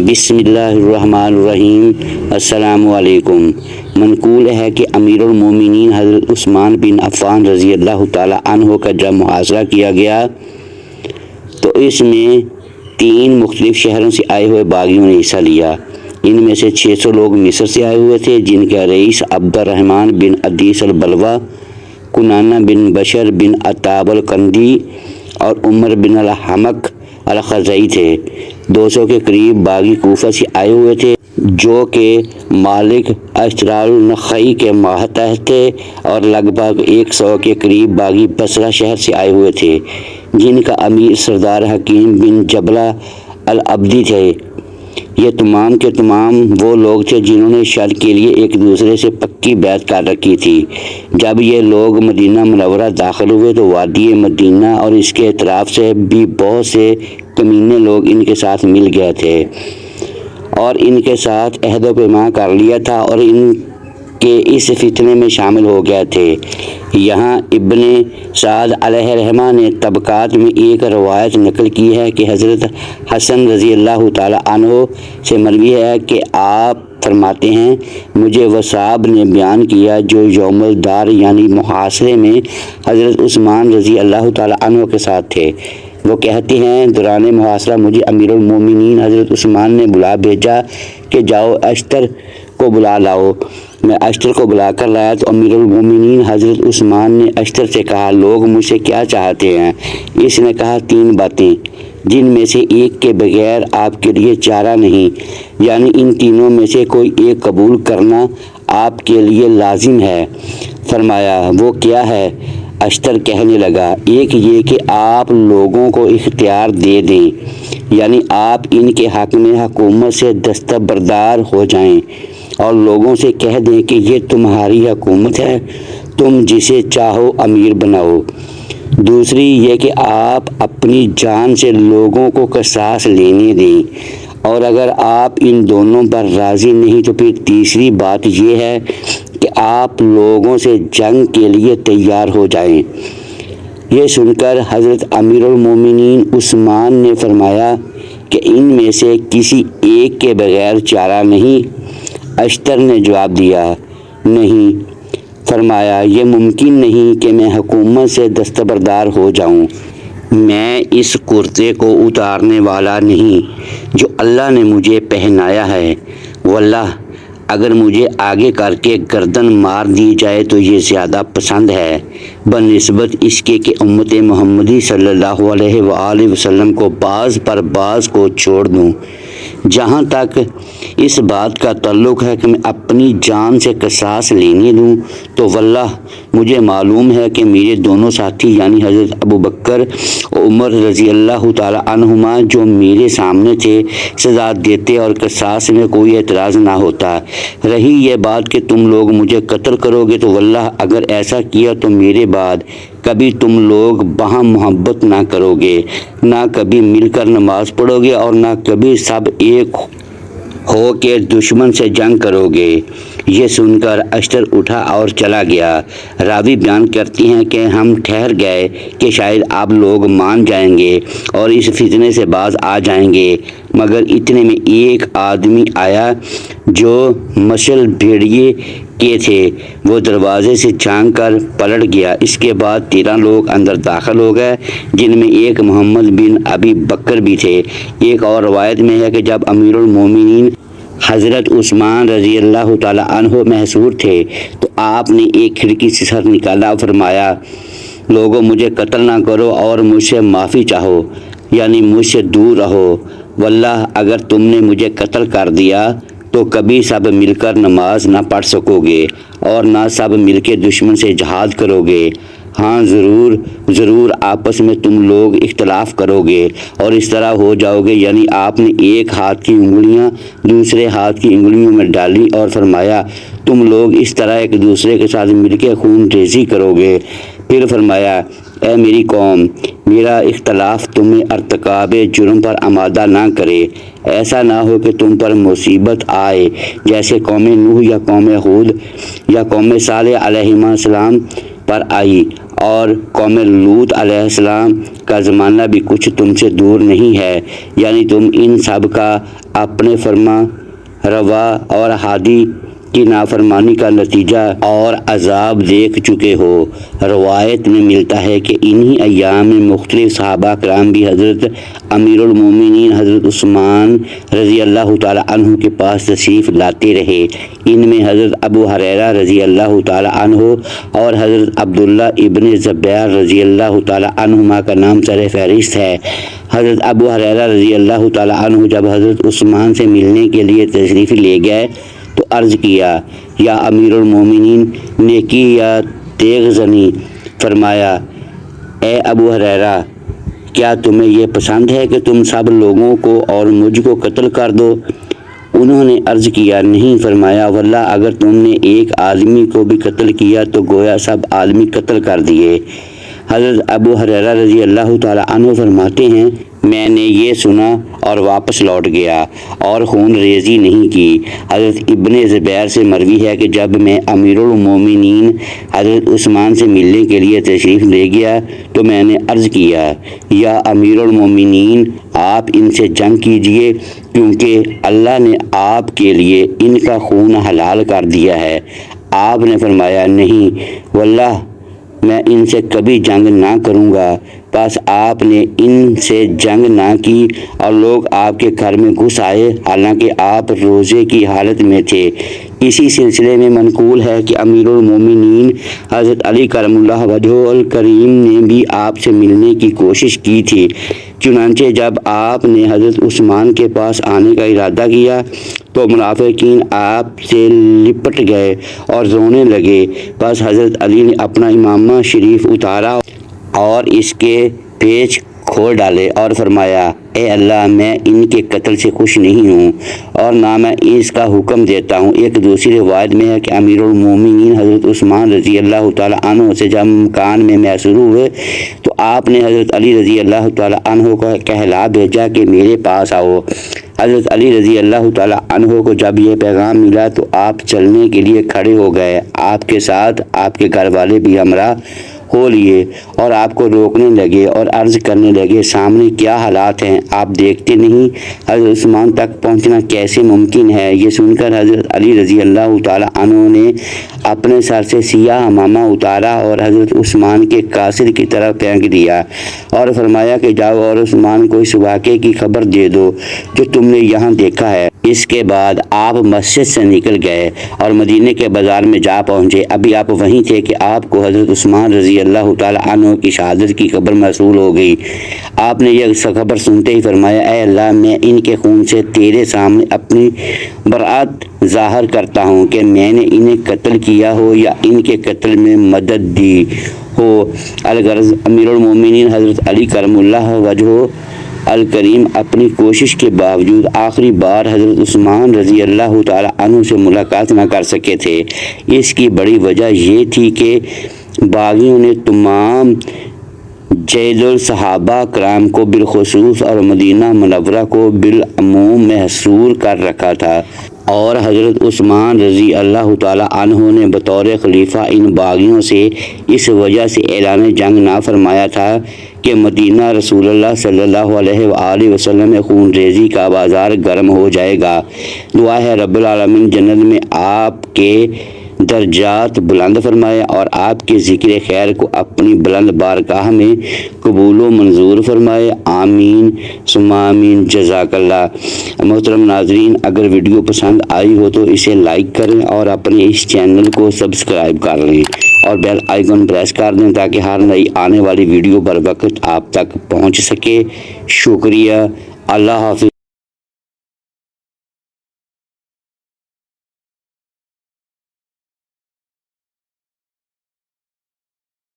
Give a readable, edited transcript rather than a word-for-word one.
بسم اللہ الرحمن الرحیم۔ السلام علیکم۔ منقول ہے کہ امیر المومنین حضرت عثمان بن عفان رضی اللہ تعالی عنہ کا جب محاصرہ کیا گیا تو اس میں 3 مختلف شہروں سے آئے ہوئے باغیوں نے حصہ لیا۔ ان میں سے 600 لوگ مصر سے آئے ہوئے تھے، جن کا رئیس عبد الرحمن بن عدیس البلوہ، کنانہ بن بشر بن عتاب الکندی اور عمر بن الحمق الخزائی تھے۔ 200 کے قریب باغی کوفہ سے آئے ہوئے تھے، جو کہ مالک اشترال النخعی کے ماتحت تھے، اور لگ بھگ 100 کے قریب باغی بصرہ شہر سے آئے ہوئے تھے، جن کا امیر سردار حکیم بن جبلہ العبدی تھے۔ یہ تمام کے تمام وہ لوگ تھے جنہوں نے شر کے لیے ایک دوسرے سے پکی بیعت کر رکھی تھی۔ جب یہ لوگ مدینہ منورہ داخل ہوئے تو وادی مدینہ اور اس کے اطراف سے بھی بہت سے کمینے لوگ ان کے ساتھ مل گئے تھے اور ان کے ساتھ عہد و پیمان کر لیا تھا اور ان کے اس فتنے میں شامل ہو گئے تھے۔ یہاں ابن سعد علیہ رحمہ نے طبقات میں ایک روایت نقل کی ہے کہ حضرت حسن رضی اللہ تعالی عنہ سے مروی ہے کہ آپ فرماتے ہیں، مجھے وصاب نے بیان کیا جو یوم الدار یعنی محاصرے میں حضرت عثمان رضی اللہ تعالی عنہ کے ساتھ تھے۔ وہ کہتے ہیں، دوران محاصرہ مجھے امیر المومنین حضرت عثمان نے بلا بھیجا کہ جاؤ اشتر کو بلا لاؤ۔ میں اشتر کو بلا کر لایا تو امیر المومنین حضرت عثمان نے اشتر سے کہا، لوگ مجھ سے کیا چاہتے ہیں؟ اس نے کہا، 3 باتیں جن میں سے ایک کے بغیر آپ کے لیے چارہ نہیں، یعنی ان تینوں میں سے کوئی ایک قبول کرنا آپ کے لیے لازم ہے۔ فرمایا، وہ کیا ہے؟ اشتر کہنے لگا، ایک یہ کہ آپ لوگوں کو اختیار دے دیں، یعنی آپ ان کے حق میں حکومت سے دستبردار ہو جائیں اور لوگوں سے کہہ دیں کہ یہ تمہاری حکومت ہے، تم جسے چاہو امیر بناؤ۔ دوسری یہ کہ آپ اپنی جان سے لوگوں کو قصاص لینے دیں، اور اگر آپ ان دونوں پر راضی نہیں تو پھر تیسری بات یہ ہے کہ آپ لوگوں سے جنگ کے لیے تیار ہو جائیں۔ یہ سن کر حضرت امیر المومنین عثمان نے فرمایا کہ ان میں سے کسی ایک کے بغیر چارہ نہیں؟ اشتر نے جواب دیا، نہیں۔ فرمایا، یہ ممکن نہیں کہ میں حکومت سے دستبردار ہو جاؤں، میں اس کرتے کو اتارنے والا نہیں جو اللہ نے مجھے پہنایا ہے، واللہ اگر مجھے آگے کر کے گردن مار دی جائے تو یہ زیادہ پسند ہے بنسبت اس کے کہ امت محمدی صلی اللہ علیہ وآلہ وسلم کو بعض پر بعض کو چھوڑ دوں۔ جہاں تک اس بات کا تعلق ہے کہ میں اپنی جان سے قصاص لینے دوں تو واللہ مجھے معلوم ہے کہ میرے دونوں ساتھی یعنی حضرت ابوبکر و عمر رضی اللہ تعالی عنہما جو میرے سامنے تھے سزا دیتے اور قصاص میں کوئی اعتراض نہ ہوتا۔ رہی یہ بات کہ تم لوگ مجھے قتل کرو گے تو واللہ اگر ایسا کیا تو میرے بعد کبھی تم لوگ باہم محبت نہ کرو گے، نہ کبھی مل کر نماز پڑھو گے اور نہ کبھی سب ایک ہو کے دشمن سے جنگ کرو گے۔ یہ سن کر اشتر اٹھا اور چلا گیا۔ راوی بیان کرتی ہیں کہ ہم ٹھہر گئے کہ شاید آپ لوگ مان جائیں گے اور اس فتنے سے باز آ جائیں گے، مگر اتنے میں ایک آدمی آیا جو مشل بھیڑیے کے تھے، وہ دروازے سے جھانک کر پلٹ گیا۔ اس کے بعد 13 لوگ اندر داخل ہو گئے، جن میں ایک محمد بن ابی بکر بھی تھے۔ ایک اور روایت میں ہے کہ جب امیر المومنین حضرت عثمان رضی اللہ تعالی عنہ محصور تھے تو آپ نے ایک کھڑکی سے سر نکالا، فرمایا، لوگوں مجھے قتل نہ کرو اور مجھ سے معافی چاہو، یعنی مجھ سے دور رہو، واللہ اگر تم نے مجھے قتل کر دیا تو کبھی سب مل کر نماز نہ پڑھ سکو گے اور نہ سب مل کے دشمن سے جہاد کرو گے۔ ہاں ضرور آپس میں تم لوگ اختلاف کرو گے اور اس طرح ہو جاؤ گے، یعنی آپ نے ایک ہاتھ کی انگلیاں دوسرے ہاتھ کی انگلیوں میں ڈالی اور فرمایا، تم لوگ اس طرح ایک دوسرے کے ساتھ مل کے خون ریزی کرو گے۔ پھر فرمایا، اے میری قوم، میرا اختلاف تمہیں ارتکاب جرم پر آمادہ نہ کرے، ایسا نہ ہو کہ تم پر مصیبت آئے جیسے قوم نوح یا قوم ہود یا قوم صالح علیہ السلام پر آئی، اور قوم لوط علیہ السلام کا زمانہ بھی کچھ تم سے دور نہیں ہے، یعنی تم ان سب کا اپنے فرما روا اور ہادی کی نافرمانی کا نتیجہ اور عذاب دیکھ چکے ہو۔ روایت میں ملتا ہے کہ انہی ایام میں مختلف صحابہ کرام بھی حضرت امیر المومنین حضرت عثمان رضی اللہ تعالی عنہ کے پاس تشریف لاتے رہے۔ ان میں حضرت ابو ہریرہ رضی اللہ تعالی عنہ اور حضرت عبداللہ ابن زبیر رضی اللہ تعالی عنہما کا نام سر فہرست ہے۔ حضرت ابو ہریرہ رضی اللہ تعالی عنہ جب حضرت عثمان سے ملنے کے لیے تشریف لے گئے تو عرض کیا، یا امیر المومنین، نیکی یا تیغ زنی؟ فرمایا، اے ابو ہریرہ، کیا تمہیں یہ پسند ہے کہ تم سب لوگوں کو اور مجھ کو قتل کر دو؟ انہوں نے عرض کیا، نہیں۔ فرمایا، واللہ اگر تم نے ایک آدمی کو بھی قتل کیا تو گویا سب آدمی قتل کر دیے۔ حضرت ابو ہریرہ رضی اللہ تعالی عنہ فرماتے ہیں، میں نے یہ سنا اور واپس لوٹ گیا اور خون ریزی نہیں کی۔ حضرت ابن زبیر سے مروی ہے کہ جب میں امیر المومنین حضرت عثمان سے ملنے کے لیے تشریف لے گیا تو میں نے عرض کیا، یا امیر المومنین، آپ ان سے جنگ کیجئے کیونکہ اللہ نے آپ کے لیے ان کا خون حلال کر دیا ہے۔ آپ نے فرمایا، نہیں واللہ میں ان سے کبھی جنگ نہ کروں گا۔ بس آپ نے ان سے جنگ نہ کی اور لوگ آپ کے گھر میں گھس آئے حالانکہ آپ روزے کی حالت میں تھے۔ اسی سلسلے میں منقول ہے کہ امیر المومنین حضرت علی کرم اللہ وجہہ الکریم نے بھی آپ سے ملنے کی کوشش کی تھی، چنانچہ جب آپ نے حضرت عثمان کے پاس آنے کا ارادہ کیا تو منافقین آپ سے لپٹ گئے اور رونے لگے۔ بس حضرت علی نے اپنا امامہ شریف اتارا اور اس کے پیچ کھول ڈالے اور فرمایا، اے اللہ، میں ان کے قتل سے خوش نہیں ہوں اور نہ میں اس کا حکم دیتا ہوں۔ ایک دوسری روایت میں ہے کہ امیر المومنین حضرت عثمان رضی اللہ تعالی عنہ سے جب مکان میں محصور ہوئے تو آپ نے حضرت علی رضی اللہ تعالی عنہ کو کہلا بھیجا کہ میرے پاس آؤ۔ حضرت علی رضی اللہ تعالی عنہ کو جب یہ پیغام ملا تو آپ چلنے کے لیے کھڑے ہو گئے، آپ کے ساتھ آپ کے گھر والے بھی ہمراہ ہو لیے اور آپ کو روکنے لگے اور عرض کرنے لگے، سامنے کیا حالات ہیں، آپ دیکھتے نہیں؟ حضرت عثمان تک پہنچنا کیسے ممکن ہے؟ یہ سن کر حضرت علی رضی اللہ تعالی عنہ نے اپنے سر سے سیاہ امامہ اتارا اور حضرت عثمان کے قاصد کی طرف پھینک دیا اور فرمایا کہ جاؤ اور عثمان کو اس واقعے کی خبر دے دو جو تم نے یہاں دیکھا ہے۔ اس کے بعد آپ مسجد سے نکل گئے اور مدینے کے بازار میں جا پہنچے۔ ابھی آپ وہیں تھے کہ آپ کو حضرت عثمان رضی اللہ تعالی عنہ کی شہادت کی خبر موصول ہو گئی۔ آپ نے یہ خبر سنتے ہی فرمایا، اے اللہ، میں ان کے خون سے تیرے سامنے اپنی برات ظاہر کرتا ہوں کہ میں نے انہیں قتل کیا ہو یا ان کے قتل میں مدد دی ہو۔ الغرض امیر المومنین حضرت علی کرم اللہ وجہہ الکریم اپنی کوشش کے باوجود آخری بار حضرت عثمان رضی اللہ تعالی عنہ سے ملاقات نہ کر سکے تھے۔ اس کی بڑی وجہ یہ تھی کہ باغیوں نے تمام جید الصحابہ کرام کو بالخصوص اور مدینہ منورہ کو بالعموم محصور کر رکھا تھا، اور حضرت عثمان رضی اللہ تعالی عنہ نے بطور خلیفہ ان باغیوں سے اس وجہ سے اعلان جنگ نہ فرمایا تھا کہ مدینہ رسول اللہ صلی اللہ علیہ وآلہ وسلم میں خون ریزی کا بازار گرم ہو جائے گا۔ دعا ہے رب العالمین جنت میں آپ کے درجات بلند فرمائے اور آپ کے ذکر خیر کو اپنی بلند بارگاہ میں قبول و منظور فرمائے، آمین ثم آمین، جزاک اللہ۔ محترم ناظرین، اگر ویڈیو پسند آئی ہو تو اسے لائک کریں اور اپنے اس چینل کو سبسکرائب کر لیں اور بیل آئیکن پریس کر دیں تاکہ ہر نئی آنے والی ویڈیو بر وقت آپ تک پہنچ سکے۔ شکریہ، اللہ حافظ۔